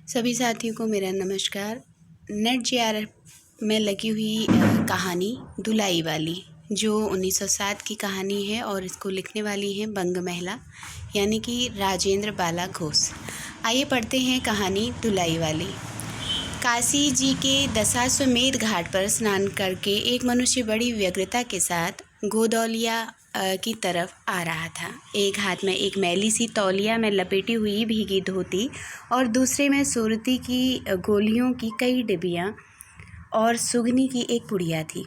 सभी साथियों को मेरा नमस्कार। नेट जेआरएफ में लगी हुई कहानी धुलाई वाली, जो 1907 की कहानी है और इसको लिखने वाली हैं बंग महिला यानी कि राजेंद्र बाला घोष। आइए पढ़ते हैं कहानी धुलाई वाली। काशी जी के दशाश्वमेध घाट पर स्नान करके एक मनुष्य बड़ी व्यग्रता के साथ गोदौलिया की तरफ आ रहा था। एक हाथ में एक मैली सी तौलिया में लपेटी हुई भीगी धोती और दूसरे में सुरती की गोलियों की कई डिबियाँ और सुगनी की एक पुड़िया थी।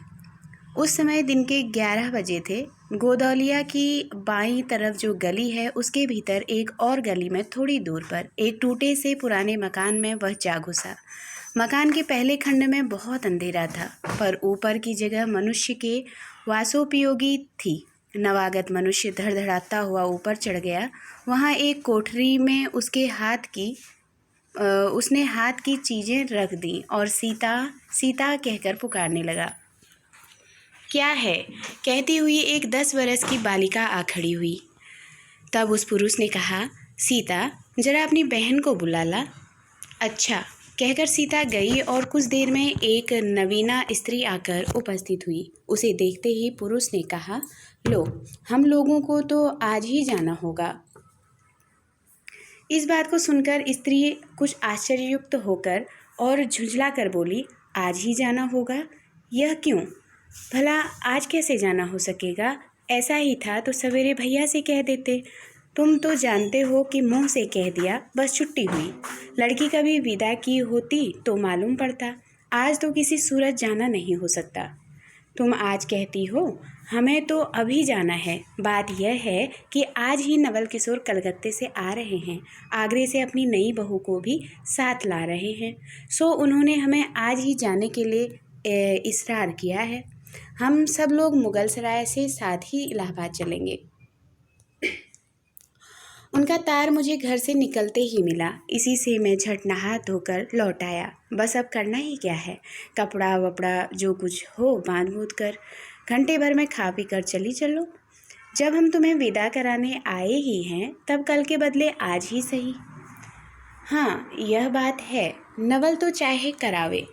उस समय दिन के 11 बजे थे। गोदौलिया की बाईं तरफ जो गली है, उसके भीतर एक और गली में थोड़ी दूर पर एक टूटे से पुराने मकान में वह जा घुसा। मकान के पहले खंड में बहुत अंधेरा था, पर ऊपर की जगह मनुष्य के वासोपयोगी थी। नवागत मनुष्य धड़धड़ाता हुआ ऊपर चढ़ गया। वहाँ एक कोठरी में उसने हाथ की चीज़ें रख दी और सीता सीता कहकर पुकारने लगा। क्या है? कहती हुई एक 10 वर्ष की बालिका आ खड़ी हुई। तब उस पुरुष ने कहा, सीता, जरा अपनी बहन को बुला ला। अच्छा, कहकर सीता गई और कुछ देर में एक नवीना स्त्री आकर उपस्थित हुई। उसे देखते ही पुरुष ने कहा, लो, हम लोगों को तो आज ही जाना होगा। इस बात को सुनकर स्त्री कुछ आश्चर्ययुक्त होकर और झुंझला कर बोली, आज ही जाना होगा? यह क्यों? भला आज कैसे जाना हो सकेगा? ऐसा ही था तो सवेरे भैया से कह देते। तुम तो जानते हो कि मुंह से कह दिया बस छुट्टी हुई। लड़की कभी विदा की होती तो मालूम पड़ता। आज तो किसी सूरत जाना नहीं हो सकता। तुम आज कहती हो, हमें तो अभी जाना है। बात यह है कि आज ही नवल किशोर कलकत्ते से आ रहे हैं। आगरे से अपनी नई बहू को भी साथ ला रहे हैं। सो उन्होंने हमें आज ही जाने के लिए इसरार किया है। हम सब लोग मुगल सराय से साथ ही इलाहाबाद चलेंगे। उनका तार मुझे घर से निकलते ही मिला। इसी से मैं झट नहा धोकर लौट आया। बस अब करना ही क्या है? कपड़ा वपड़ा जो कुछ हो बांध बूंद कर घंटे भर में खा पी कर चलो। जब हम तुम्हें विदा कराने आए ही हैं, तब कल के बदले आज ही सही। हाँ, यह बात है, नवल तो चाहे करावे।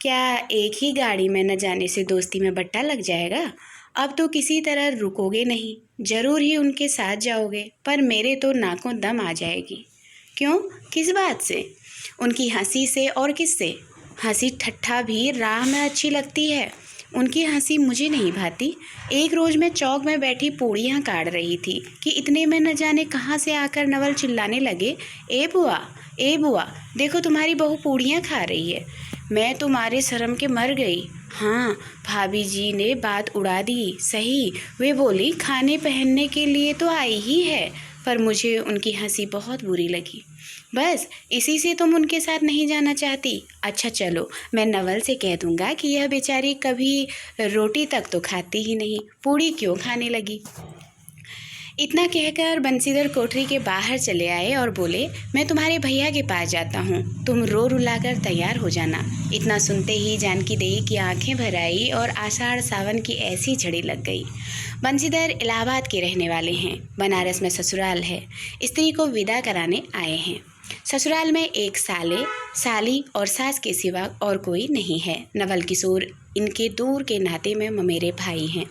क्या एक ही गाड़ी में न जाने से दोस्ती में बट्टा लग जाएगा? अब तो किसी तरह रुकोगे नहीं, जरूर ही उनके साथ जाओगे, पर मेरे तो नाकों दम आ जाएगी। क्यों? किस बात से? उनकी हंसी से। और किससे? हंसी ठट्ठा भी राह में अच्छी लगती है, उनकी हंसी मुझे नहीं भाती। एक रोज़ मैं चौक में बैठी पूड़ियाँ काट रही थी कि इतने में न जाने कहाँ से आकर नवल चिल्लाने लगे, ए बुआ, देखो तुम्हारी बहू पूड़ियाँ खा रही है। मैं तुम्हारे शर्म के मर गई। हाँ, भाभी जी ने बात उड़ा दी। सही, वे बोली खाने पहनने के लिए तो आई ही है, पर मुझे उनकी हंसी बहुत बुरी लगी। बस इसी से तुम उनके साथ नहीं जाना चाहती? अच्छा चलो, मैं नवल से कह दूंगा कि यह बेचारी कभी रोटी तक तो खाती ही नहीं, पूड़ी क्यों खाने लगी। इतना कहकर बंसीधर कोठरी के बाहर चले आए और बोले, मैं तुम्हारे भैया के पास जाता हूँ, तुम रो रुलाकर तैयार हो जाना। इतना सुनते ही जानकी देवी की आंखें भर आई और आषाढ़ सावन की ऐसी झड़ी लग गई। बंसीधर इलाहाबाद के रहने वाले हैं, बनारस में ससुराल है। स्त्री को विदा कराने आए हैं। ससुराल में एक साली और सास के सिवा और कोई नहीं है। नवल किशोर इनके दूर के नाते में ममेरे भाई हैं,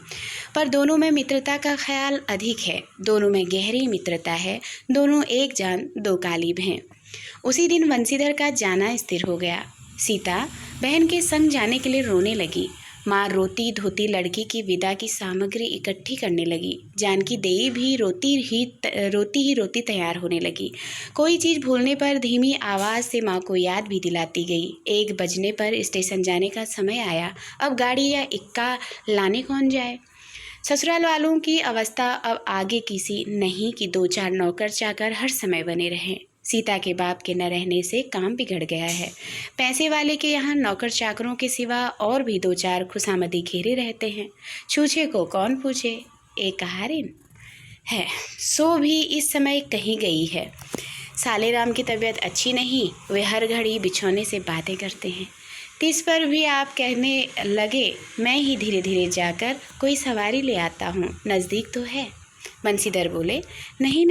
पर दोनों में मित्रता का ख्याल अधिक है। दोनों में गहरी मित्रता है। दोनों एक जान दो कालिब हैं। उसी दिन बंसीधर का जाना स्थिर हो गया। सीता बहन के संग जाने के लिए रोने लगी। माँ रोती धोती लड़की की विदा की सामग्री इकट्ठी करने लगी। जानकी देवी भी रोती तैयार होने लगी। कोई चीज़ भूलने पर धीमी आवाज़ से माँ को याद भी दिलाती गई। 1 बजने पर स्टेशन जाने का समय आया। अब गाड़ी या इक्का लाने कौन जाए? ससुराल वालों की अवस्था अब आगे किसी नहीं कि 2-4 नौकर चाकर हर समय बने रहें। सीता के बाप के न रहने से काम बिगड़ गया है। पैसे वाले के यहाँ नौकर चाकरों के सिवा और भी 2-4 खुशामदी घेरे रहते हैं। छूछे को कौन पूछे? एक कहारिन है, सो भी इस समय कहीं गई है। सालेराम की तबीयत अच्छी नहीं, वे हर घड़ी बिछौने से बातें करते हैं। तिस पर भी आप कहने लगे, मैं ही धीरे धीरे जाकर कोई सवारी ले आता हूँ, नज़दीक तो है। बंसीधर बोले, नहीं,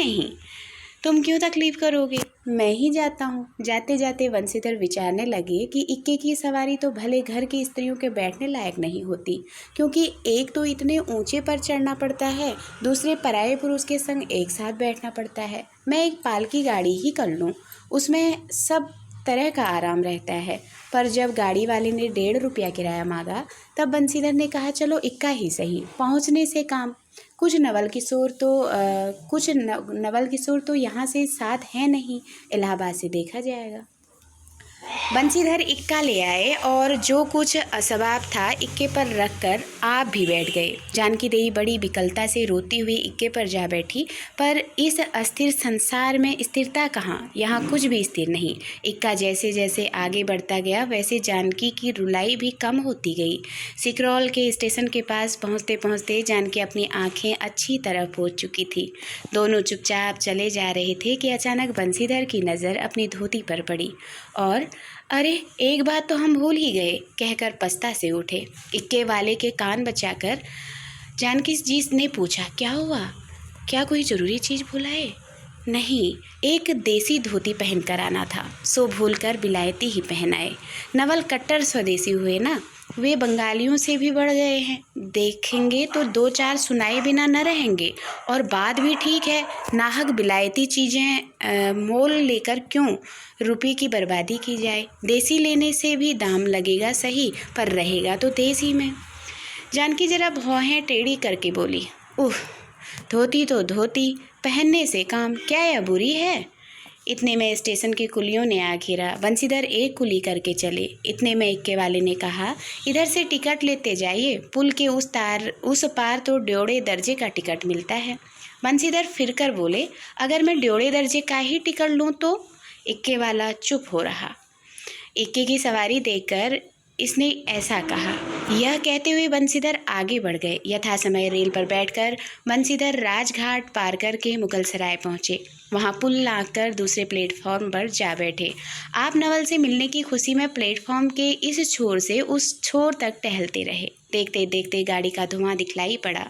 तुम क्यों तकलीफ करोगे, मैं ही जाता हूँ। जाते जाते बंसीधर विचारने लगे कि इक्के की सवारी तो भले घर की स्त्रियों के बैठने लायक नहीं होती, क्योंकि एक तो इतने ऊंचे पर चढ़ना पड़ता है, दूसरे पराये पुरुष के संग एक साथ बैठना पड़ता है। मैं एक पालकी गाड़ी ही कर लूँ, उसमें सब तरह का आराम रहता है। पर जब गाड़ी वाले ने 1.5 रुपया किराया मांगा, तब बंसीधर ने कहा चलो इक्का ही सही, पहुँचने से काम। कुछ नवल किशोर तो यहाँ से साथ हैं नहीं, इलाहाबाद से देखा जाएगा। बंसीधर इक्का ले आए और जो कुछ असबाब था इक्के पर रखकर आप भी बैठ गए। जानकी देवी बड़ी विकलता से रोती हुई इक्के पर जा बैठी, पर इस अस्थिर संसार में स्थिरता कहाँ, यहाँ कुछ भी स्थिर नहीं। इक्का जैसे जैसे आगे बढ़ता गया वैसे जानकी की रुलाई भी कम होती गई। सिकरौल के स्टेशन के पास पहुँचते पहुँचते जानकी अपनी आंखें अच्छी तरह पोंछ चुकी थी। दोनों चुपचाप चले जा रहे थे कि अचानक बंसीधर की नज़र अपनी धोती पर पड़ी और अरे एक बात तो हम भूल ही गए कहकर पछता से उठे। इक्के वाले के कान बचाकर जानकी जी ने पूछा, क्या हुआ, क्या कोई ज़रूरी चीज़ भुलाए? नहीं, एक देसी धोती पहन कर आना था, सो भूलकर बिलायती ही पहन आए। नवल कट्टर स्वदेशी हुए ना, वे बंगालियों से भी बढ़ गए हैं। देखेंगे तो 2-4 सुनाए बिना न रहेंगे। और बात भी ठीक है, नाहक बिलायती चीज़ें मोल लेकर क्यों रुपये की बर्बादी की जाए। देसी लेने से भी दाम लगेगा सही, पर रहेगा तो देसी में। जानकी जरा भौहें टेढ़ी करके बोली, उह, धोती तो धोती, पहनने से काम, क्या यह बुरी है? इतने में स्टेशन के कुलियों ने आ घेरा। बंसीधर एक कुली करके चले। इतने में इक्के वाले ने कहा, इधर से टिकट लेते जाइए, पुल के उस पार तो 1.5 दर्जे का टिकट मिलता है। बंसीधर फिर कर बोले, अगर मैं 1.5 दर्जे का ही टिकट लूँ तो? इक्के वाला चुप हो रहा। इक्के की सवारी देखकर इसने ऐसा कहा। यह कहते हुए बंसीधर आगे बढ़ गए। यथा समय रेल पर बैठकर बंसीधर राजघाट पार करके मुगलसराय पहुँचे। वहाँ पुल लांघकर दूसरे प्लेटफॉर्म पर जा बैठे। आप नवल से मिलने की खुशी में प्लेटफॉर्म के इस छोर से उस छोर तक टहलते रहे। देखते देखते गाड़ी का धुआं दिखलाई पड़ा।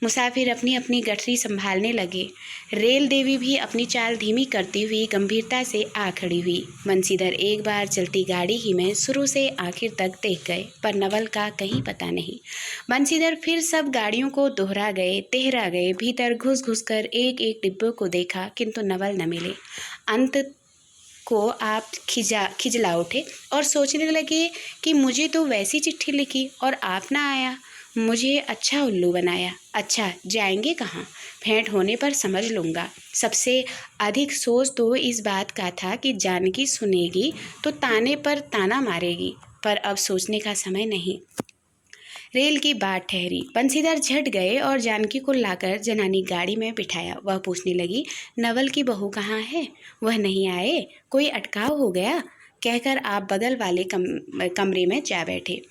मुसाफिर अपनी अपनी गठरी संभालने लगे। रेल देवी भी अपनी चाल धीमी करती हुई गंभीरता से आ खड़ी हुई। बंसीधर एक बार चलती गाड़ी ही में शुरू से आखिर तक देख गए, पर नवल का कहीं पता नहीं। बंसीधर फिर सब गाड़ियों को दोहरा गए, भीतर घुस घुस कर एक एक डिब्बों को देखा, किंतु नवल न मिले। अंत को आप खिजला उठे और सोचने लगे कि मुझे तो वैसी चिट्ठी लिखी और आप ना आया, मुझे अच्छा उल्लू बनाया। अच्छा, जाएंगे कहाँ? भेंट होने पर समझ लूँगा। सबसे अधिक सोच तो इस बात का था कि जानकी सुनेगी तो ताने पर ताना मारेगी, पर अब सोचने का समय नहीं। रेल की बाट ठहरी। बंसीधर झट गए और जानकी को लाकर जनानी गाड़ी में बिठाया। वह पूछने लगी, नवल की बहू कहाँ है? वह नहीं आए, कोई अटकाव हो गया? कहकर आप बगल वाले कमरे में जा बैठे।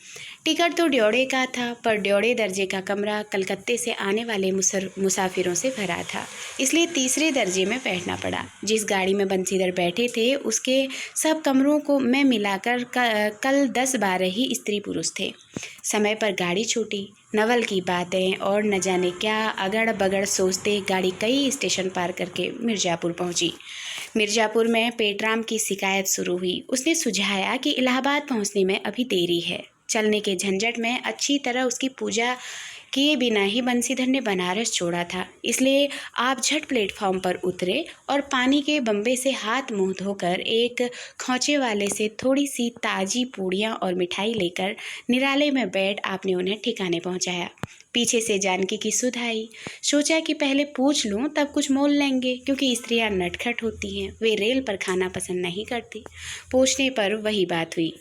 टिकट तो 1.5 का था, पर 1.5 दर्जे का कमरा कलकत्ते से आने वाले मुसाफिरों से भरा था, इसलिए तीसरे दर्जे में बैठना पड़ा। जिस गाड़ी में बंसीधर बैठे थे उसके सब कमरों को में मिलाकर कल 10-12 ही स्त्री पुरुष थे। समय पर गाड़ी छूटी। नवल की बातें और न जाने क्या अगड़ बगड़ सोचते गाड़ी कई स्टेशन पार करके मिर्ज़ापुर पहुंची। मिर्ज़ापुर में पेटराम की शिकायत शुरू हुई। उसने सुझाया कि इलाहाबाद पहुंचने में अभी देरी है। चलने के झंझट में अच्छी तरह उसकी पूजा किए बिना ही बंसीधर ने बनारस छोड़ा था, इसलिए आप झट प्लेटफॉर्म पर उतरे और पानी के बम्बे से हाथ मुंह धोकर एक खोंचे वाले से थोड़ी सी ताज़ी पूड़ियाँ और मिठाई लेकर निराले में बैठ आपने उन्हें ठिकाने पहुंचाया। पीछे से जानकी की सुध आई। सोचा कि पहले पूछ लूं, तब कुछ मोल लेंगे, क्योंकि स्त्रियां नटखट होती हैं, वे रेल पर खाना पसंद नहीं करती। पूछने पर वही बात हुई।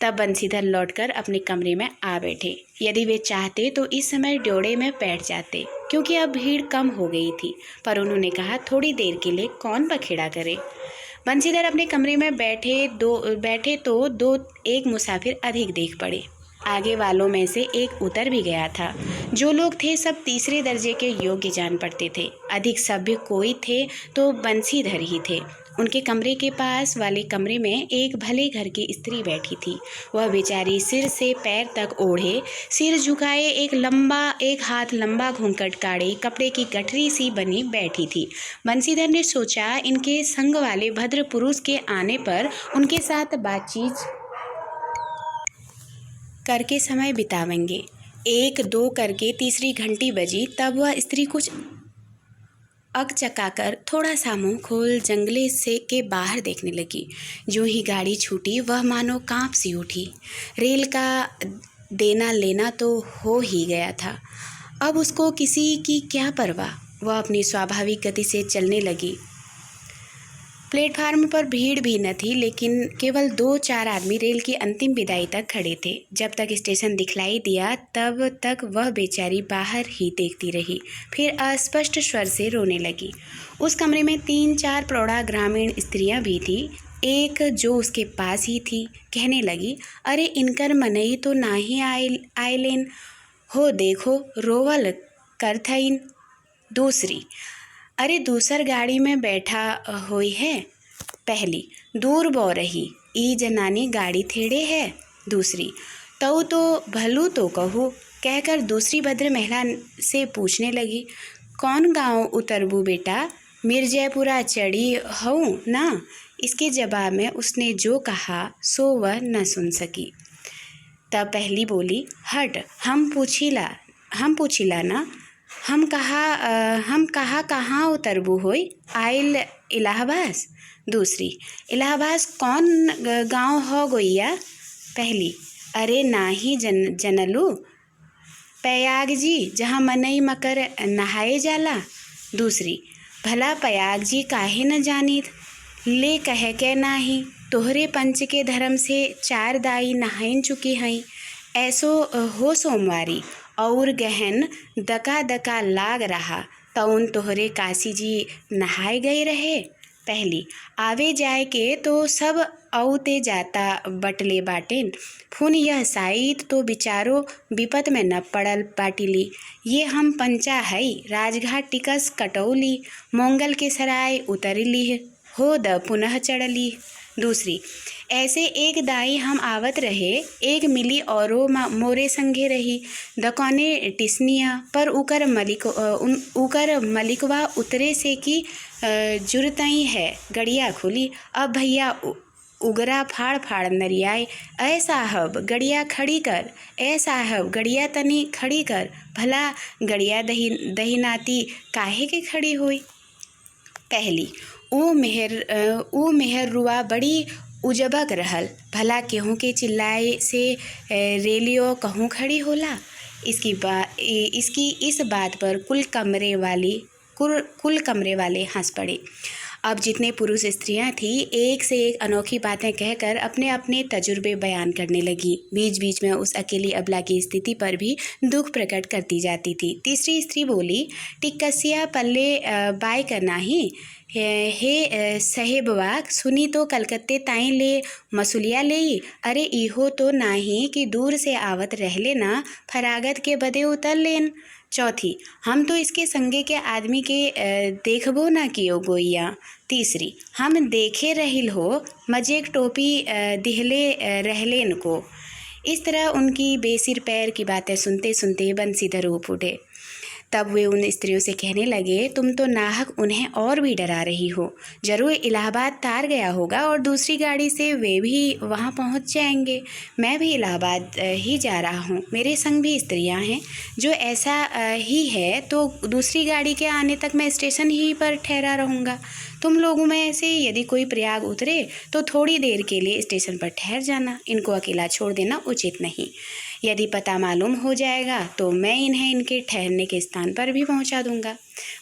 तब बंसीधर लौटकर अपने कमरे में आ बैठे। यदि वे चाहते तो इस समय ड्योढ़े में बैठ जाते, क्योंकि अब भीड़ कम हो गई थी, पर उन्होंने कहा थोड़ी देर के लिए कौन बखेड़ा करे। बंसीधर अपने कमरे में बैठे तो एक मुसाफिर अधिक देख पड़े। आगे वालों में से एक उतर भी गया था। जो लोग थे सब तीसरे दर्जे के योग्य जान पड़ते थे। अधिक सभ्य कोई थे तो बंसीधर ही थे। उनके कमरे के पास वाले कमरे में एक भले घर की स्त्री बैठी थी। वह बेचारी सिर से पैर तक ओढ़े, सिर झुकाए, एक हाथ लंबा घूंघट काढ़े, कपड़े की गठरी सी बनी बैठी थी। बंसीधर ने सोचा, इनके संग वाले भद्र पुरुष के आने पर उनके साथ बातचीत करके समय बितावेंगे। 1-2 करके तीसरी घंटी बजी, तब वह स्त्री कुछ अकचकाकर थोड़ा सा मुंह खोल जंगले से के बाहर देखने लगी। जो ही गाड़ी छूटी, वह मानो कांप सी उठी। रेल का देना लेना तो हो ही गया था, अब उसको किसी की क्या परवाह। वह अपनी स्वाभाविक गति से चलने लगी। प्लेटफार्म पर भीड़ भी न थी, लेकिन केवल 2-4 आदमी रेल की अंतिम विदाई तक खड़े थे। जब तक स्टेशन दिखलाई दिया, तब तक वह बेचारी बाहर ही देखती रही, फिर अस्पष्ट स्वर से रोने लगी। उस कमरे में 3-4 प्रौढ़ा ग्रामीण स्त्रियां भी थीं। एक जो उसके पास ही थी, कहने लगी, अरे इनकर मनई तो ना ही आयलेन हो, देखो रोवल करथइन। दूसरी, अरे दूसर गाड़ी में बैठा होई है। पहली, दूर बो रही, ई जनानी गाड़ी थेड़े है। दूसरी, तऊ तो भलू तो कहू, कहकर दूसरी भद्र महिला से पूछने लगी, कौन गांव उतरबू बेटा, मिर्जयपुरा चढ़ी हूँ ना। इसके जवाब में उसने जो कहा सो वह न सुन सकी। तब पहली बोली, हट, हम पूछिला ना, हम कहाँ उतरबू होई, आइल इलाहाबाद। दूसरी, इलाहाबाद कौन गांव हो गोइया। पहली, अरे नाही जनलू, प्रयाग जी, जहाँ मनई मकर नहाए जाला। दूसरी, भला प्रयाग जी काहे न जानित, ले कह के नाही, तोहरे पंच के धर्म से 4 दाई नहाइन चुकी हई, ऐसो हो सोमवारी, और गहन दका लाग रहा, तउन तोहरे काशी जी नहाए गए रहे। पहली, आवे जाए के तो सब औते जाता बटले बाटेन, फुन यह साइत तो बिचारो विपत में न पड़ल बाटिली। ये हम पंचा हई, राजघाट टिकस कटौली, मोंगल के सराय उतरली हो द पुनः चढ़ली। दूसरी, ऐसे एक दाई हम आवत रहे, एक मिली औरो मोरे संगे रही, दकौने टिसनिया पर उकर मलिकवा उतरे से की जुरतई है, गड़िया खुली। अब भैया उगरा फाड़ नरियाए, ऐ साहब गड़िया खड़ी कर, ऐ साहब गड़िया तनी खड़ी कर, भला गड़िया दहीनाती काहे के खड़ी हुई। पहली, ऊ मेहर रुआ बड़ी उजबक रहल, भला केहू के चिल्लाए से रेलियो कहूँ खड़ी होला। इस बात पर कुल कमरे वाले हंस पड़े। अब जितने पुरुष स्त्रियां थीं, एक से एक अनोखी बातें कहकर अपने अपने तजुर्बे बयान करने लगी। बीच बीच में उस अकेली अबला की स्थिति पर भी दुख प्रकट करती जाती थी। तीसरी स्त्री बोली, टिक्कसिया पल्ले बाय करना ही हे साहेबवा, सुनी तो कलकत्ते ताई ले मसूलिया लेई, अरे इहो तो नाही कि दूर से आवत रहले ना, फरागत के बदे उतर लेन। चौथी, हम तो इसके संगे के आदमी के देखबो ना कियो गोइया। तीसरी, हम देखे रहिल हो, मजेक टोपी दिहले रहलेन को। इस तरह उनकी बेसिर पैर की बातें सुनते सुनते बंसीधर ऊप उठे। तब वे उन स्त्रियों से कहने लगे, तुम तो नाहक उन्हें और भी डरा रही हो। जरूर इलाहाबाद तार गया होगा और दूसरी गाड़ी से वे भी वहां पहुंच जाएंगे। मैं भी इलाहाबाद ही जा रहा हूं, मेरे संग भी स्त्रियां हैं। जो ऐसा ही है तो दूसरी गाड़ी के आने तक मैं स्टेशन ही पर ठहरा रहूँगा। तुम लोगों में से यदि कोई प्रयाग उतरे तो थोड़ी देर के लिए स्टेशन पर ठहर जाना, इनको अकेला छोड़ देना उचित नहीं। यदि पता मालूम हो जाएगा तो मैं इन्हें इनके ठहरने के स्थान पर भी पहुंचा दूंगा।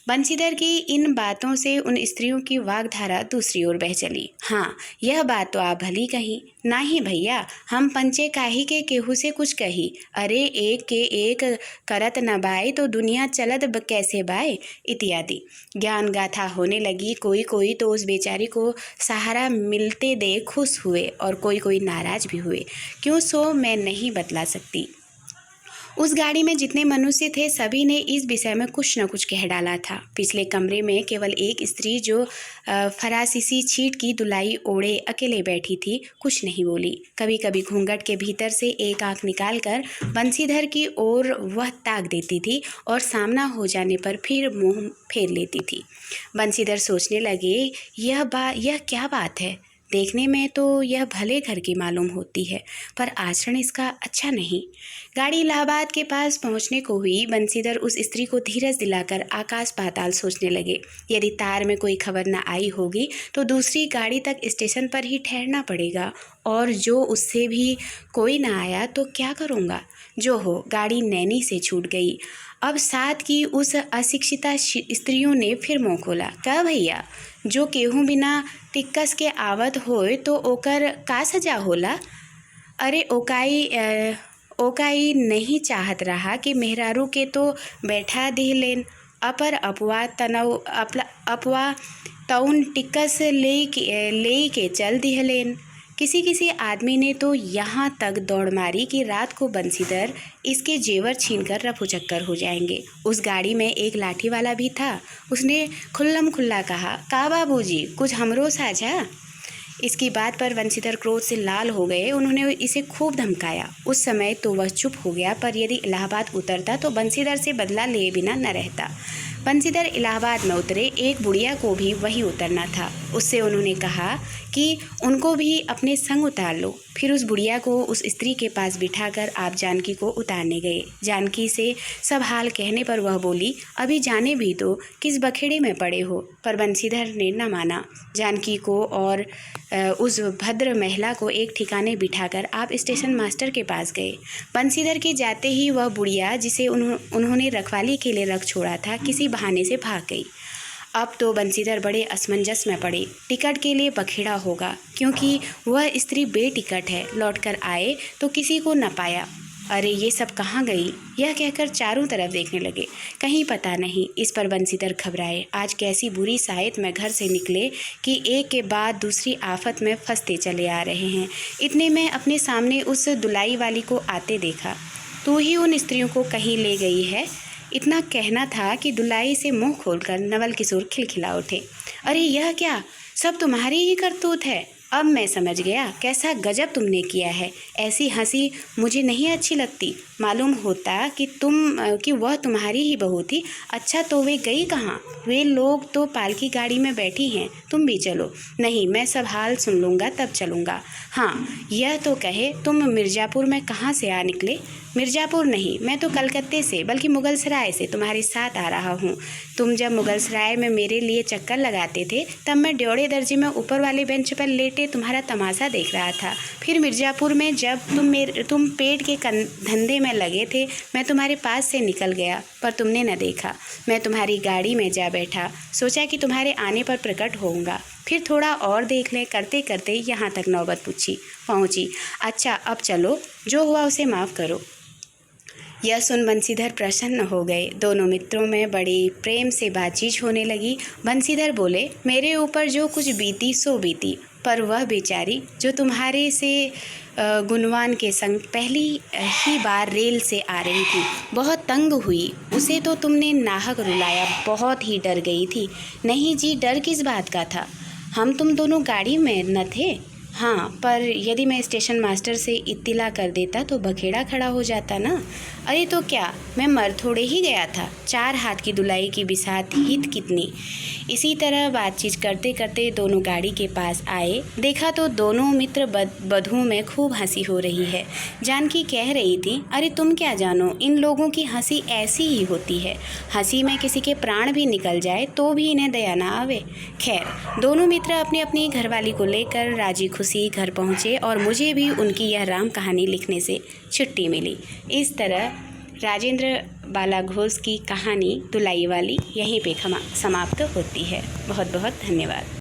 बंसीधर की इन बातों से उन स्त्रियों की वाग्धारा दूसरी ओर बह चली। हाँ, यह बात तो आप भली कही, ना ही भैया, हम पंचे काहे के केहू से कुछ कही, अरे एक के एक करत न बाय तो दुनिया चलत कैसे बाय, इत्यादि ज्ञान गाथा होने लगी। कोई कोई तो उस बेचारी को सहारा मिलते देख खुश हुए और कोई कोई नाराज भी हुए। क्यों सो मैं नहीं बतला सकती। उस गाड़ी में जितने मनुष्य थे सभी ने इस विषय में कुछ न कुछ कह डाला था। पिछले कमरे में केवल एक स्त्री जो फरासीसी छीट की दुलाई ओढ़े अकेले बैठी थी कुछ नहीं बोली। कभी कभी घूंघट के भीतर से एक आंख निकालकर बंसीधर की ओर वह ताक देती थी और सामना हो जाने पर फिर मुंह फेर लेती थी। बंसीधर सोचने लगे, यह क्या बात है। देखने में तो यह भले घर की मालूम होती है पर आचरण इसका अच्छा नहीं। गाड़ी इलाहाबाद के पास पहुंचने को हुई। बंसीधर उस स्त्री को धीरज दिलाकर आकाश पाताल सोचने लगे। यदि तार में कोई खबर न आई होगी तो दूसरी गाड़ी तक स्टेशन पर ही ठहरना पड़ेगा, और जो उससे भी कोई ना आया तो क्या करूँगा। जो हो, गाड़ी नैनी से छूट गई। अब साथ की उस अशिक्षिता स्त्रियों ने फिर मुँह खोला। का भैया, जो केहू बिना टिक्कस के आवत होए तो ओकर का सजा होला। अरे ओकाई नहीं चाहत रहा कि मेहरारू के तो बैठा दिहलेन, अपर अपवा तउन टिक्कस ले के चल दिहलेन। किसी आदमी ने तो यहाँ तक दौड़ मारी कि रात को बंसीधर इसके जेवर छीनकर रफू चक्कर हो जाएंगे। उस गाड़ी में एक लाठी वाला भी था। उसने खुल्लम खुल्ला कहा, का बाबूजी, कुछ हमरो साझा। इसकी बात पर बंसीधर क्रोध से लाल हो गए। उन्होंने इसे खूब धमकाया। उस समय तो वह चुप हो गया, पर यदि इलाहाबाद उतरता तो बंसीधर से बदला लिए बिना न रहता। बंसीधर इलाहाबाद में उतरे। एक बुढ़िया को भी वहीं उतरना था। उससे उन्होंने कहा कि उनको भी अपने संग उतार लो। फिर उस बुढ़िया को उस स्त्री के पास बिठाकर आप जानकी को उतारने गए। जानकी से सब हाल कहने पर वह बोली, अभी जाने भी तो किस बखेड़े में पड़े हो। पर बंसीधर ने न माना। जानकी को और उस भद्र महिला को एक ठिकाने बिठाकर आप स्टेशन मास्टर के पास गए। बंसीधर के जाते ही वह बुढ़िया, जिसे उन्होंने रखवाली के लिए रख छोड़ा था, किसी बहाने से भाग गई। अब तो बंसीधर बड़े असमंजस में पड़े। टिकट के लिए बखेड़ा होगा, क्योंकि वह स्त्री बेटिकट है। लौटकर आए तो किसी को न पाया। अरे ये सब कहाँ गई, यह कहकर चारों तरफ देखने लगे। कहीं पता नहीं। इस पर बंसीधर घबराए। आज कैसी बुरी साइत में घर से निकले कि एक के बाद दूसरी आफत में फंसते चले आ रहे हैं। इतने में अपने सामने उस दुलाई वाली को आते देखा। तू ही उन स्त्रियों को कहीं ले गई है। इतना कहना था कि दुलाई से मुंह खोलकर नवल किशोर खिलखिला उठे। अरे यह क्या, सब तुम्हारी ही करतूत है। अब मैं समझ गया कैसा गजब तुमने किया है। ऐसी हंसी मुझे नहीं अच्छी लगती। मालूम होता कि वह तुम्हारी ही बहू थी। अच्छा, तो वे गई कहाँ? वे लोग तो पालकी गाड़ी में बैठी हैं। तुम भी चलो। नहीं, मैं सब हाल सुन लूँगा तब चलूँगा। हाँ, यह तो कहे, तुम मिर्ज़ापुर में कहाँ से आ निकले? मिर्ज़ापुर नहीं, मैं तो कलकत्ते से, बल्कि मुगलसराय से तुम्हारे साथ आ रहा हूँ। तुम जब मुगलसराय में मेरे लिए चक्कर लगाते थे तब मैं ड्योढ़े दर्जे में ऊपर वाले बेंच पर लेटे तुम्हारा तमाशा देख रहा था। फिर मिर्ज़ापुर में जब तुम पेट के धंधे में लगे थे, मैं तुम्हारे पास से निकल गया, पर तुमने न देखा। मैं तुम्हारी गाड़ी में जा बैठा, सोचा कि तुम्हारे आने पर प्रकट होऊंगा। फिर थोड़ा और देख लें करते करते यहाँ तक नौबत पहुँची। अच्छा, अब चलो, जो हुआ उसे माफ़ करो। यह सुन बंसीधर प्रसन्न हो गए। दोनों मित्रों में बड़ी प्रेम से बातचीत होने लगी। बंसीधर बोले, मेरे ऊपर जो कुछ बीती सो बीती, पर वह बेचारी जो तुम्हारे से गुणवान के संग पहली ही बार रेल से आ रही थी, बहुत तंग हुई। उसे तो तुमने नाहक रुलाया, बहुत ही डर गई थी। नहीं जी, डर किस बात का था, हम तुम दोनों गाड़ी में न थे। हाँ, पर यदि मैं स्टेशन मास्टर से इत्तिला कर देता तो बखेड़ा खड़ा हो जाता ना। अरे तो क्या, मैं मर थोड़े ही गया था। 4 हाथ की दुलाई की बिसात हित कितनी। इसी तरह बातचीत करते करते दोनों गाड़ी के पास आए। देखा तो दोनों मित्र बधू में खूब हंसी हो रही है। जानकी कह रही थी, अरे तुम क्या जानो, इन लोगों की हंसी ऐसी ही होती है। हंसी में किसी के प्राण भी निकल जाए तो भी इन्हें दया ना आवे। खैर, दोनों मित्र अपनी अपनी घरवाली को लेकर राजी खुशी घर पहुँचे और मुझे भी उनकी यह राम कहानी लिखने से छुट्टी मिली। इस तरह राजेंद्र बाला घोष की कहानी दुलाई वाली यहीं पे समाप्त होती है। बहुत बहुत धन्यवाद।